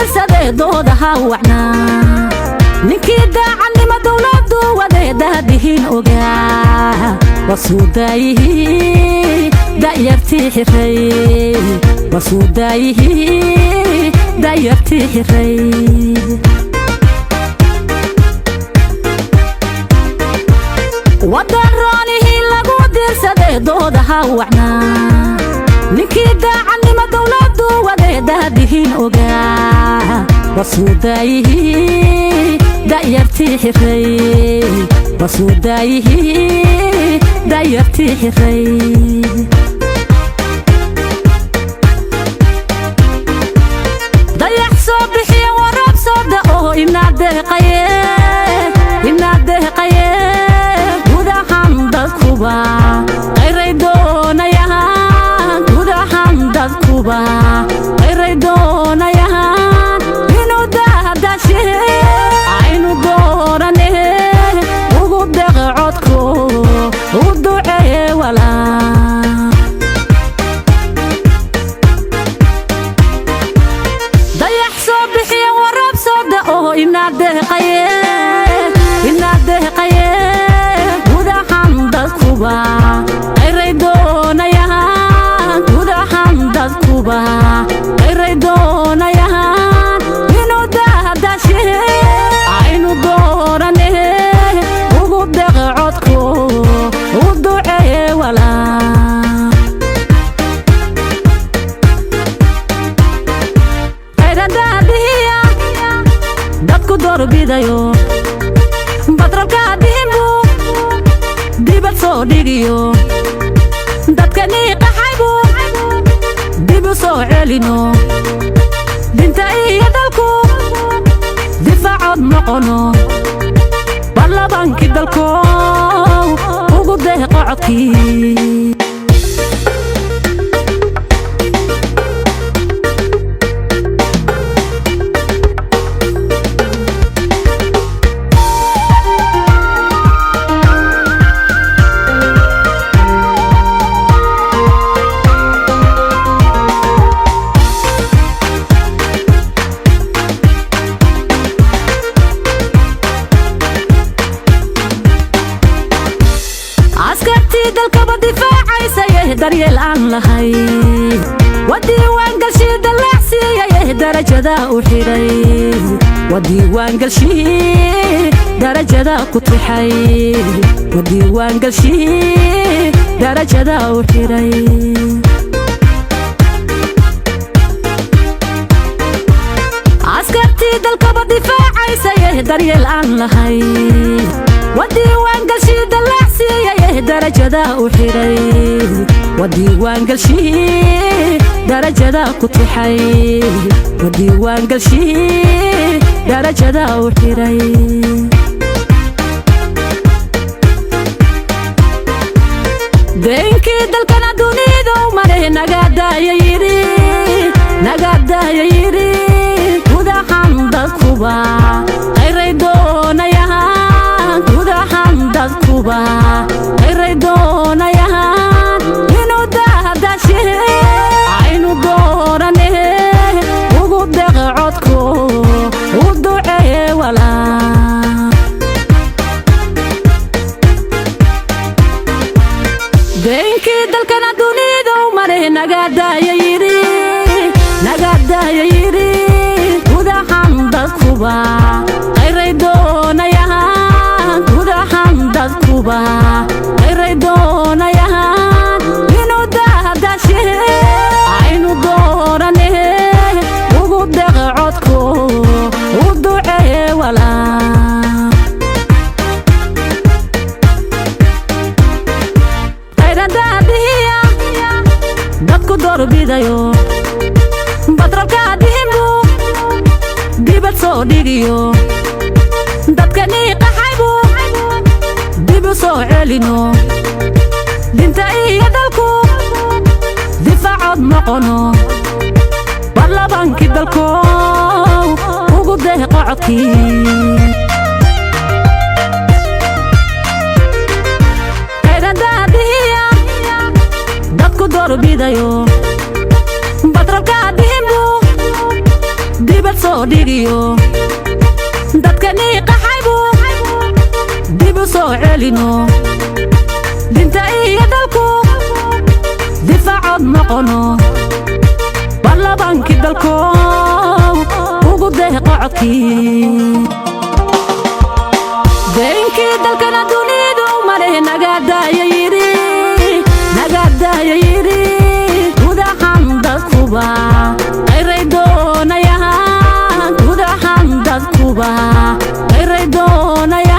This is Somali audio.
dirsaday doodaha wacna ninkii daacadnimo dawladdu wadeeda dihin ogaa wasuudayhi da'yarti xiray wasuudayhi da'yarti xiray ودراني لغو dirsaday doodaha wacna ninkii daacadnimo dawladdu wadeeda dihin ogaa wasuudayhi da'yarti xiray wasuudayhi da'yarti xiray dayax soo bixiya warab soo da'o inaad deeqaye kuba qayraydona yahan gudahan dad kuba qayraydona yahan inuu dahdashe aynu doorane ugu deeqe codku u duceeye walaa dayax soo bixiya warab soo da'o inaad deeqaye qayraydona yahan gudahan dad kuba qayraydona yahan inuu dahdashe aynu doorane ugu deeqe codku u duceeye walaa qayradadiya dadku doorbidayo batralka dimbu dibad soo dhigiyo dadkanii qaxaybu dib u soo celino dinta iyo dalku difaacood noqono baarlamaankii dalko ugu deeqo codkii dalkaba difaacaysa daryeel aan lahay wadiiwaan galshii dalaacsiiyay darajada u xidhay wadiiwaan galshii darajada ku tixay wadiiwaan galshii darajada u xidhay askartii dalkaba difaacaysa daryeel aan lahay wadiiwaan galshii dalaacsiiyay darajada u xidhay wadiiwaan galshii darajada ku tixay wadiiwaan galshii darajada u xidhay deenkii dalkana dunidu mare nagaadaya yidhi gudahan dad kuba qayraydona yahan gudahan dad kuba qayraydona yahan inuu dahdashe aynu doorane ugu deeqe codku u duceeye walaa deenkii dalkana dunidu mare nagaadaya yidhi gudahan dad kuba qayraydona yahan gudahan dad kuba qayraydona yahan inuu dahdashe aynu doorane ugu deeqe codku u duceeye walaa qayradadiya dadku doorbidayo batralka dimbu dibad soo dhigiyo dadkanii qaxaybu dib u soo celino dinta iyo dalku difaacood noqono baarlamaankii dalko ugu deeqo codkii qayradadiya dadku doorbidayo batralka dimbu dibad soo dhigiyo dadkani qaxaybu dibu soo celino dinta iyo dalku difaacod noqono ballabanki dalko ugu deeqo codkii deenkii dalkana dunidu male nagaadaya yidhi gudahan dadkuba qayray doonayaan gudahan dadkuba qayray doonayaan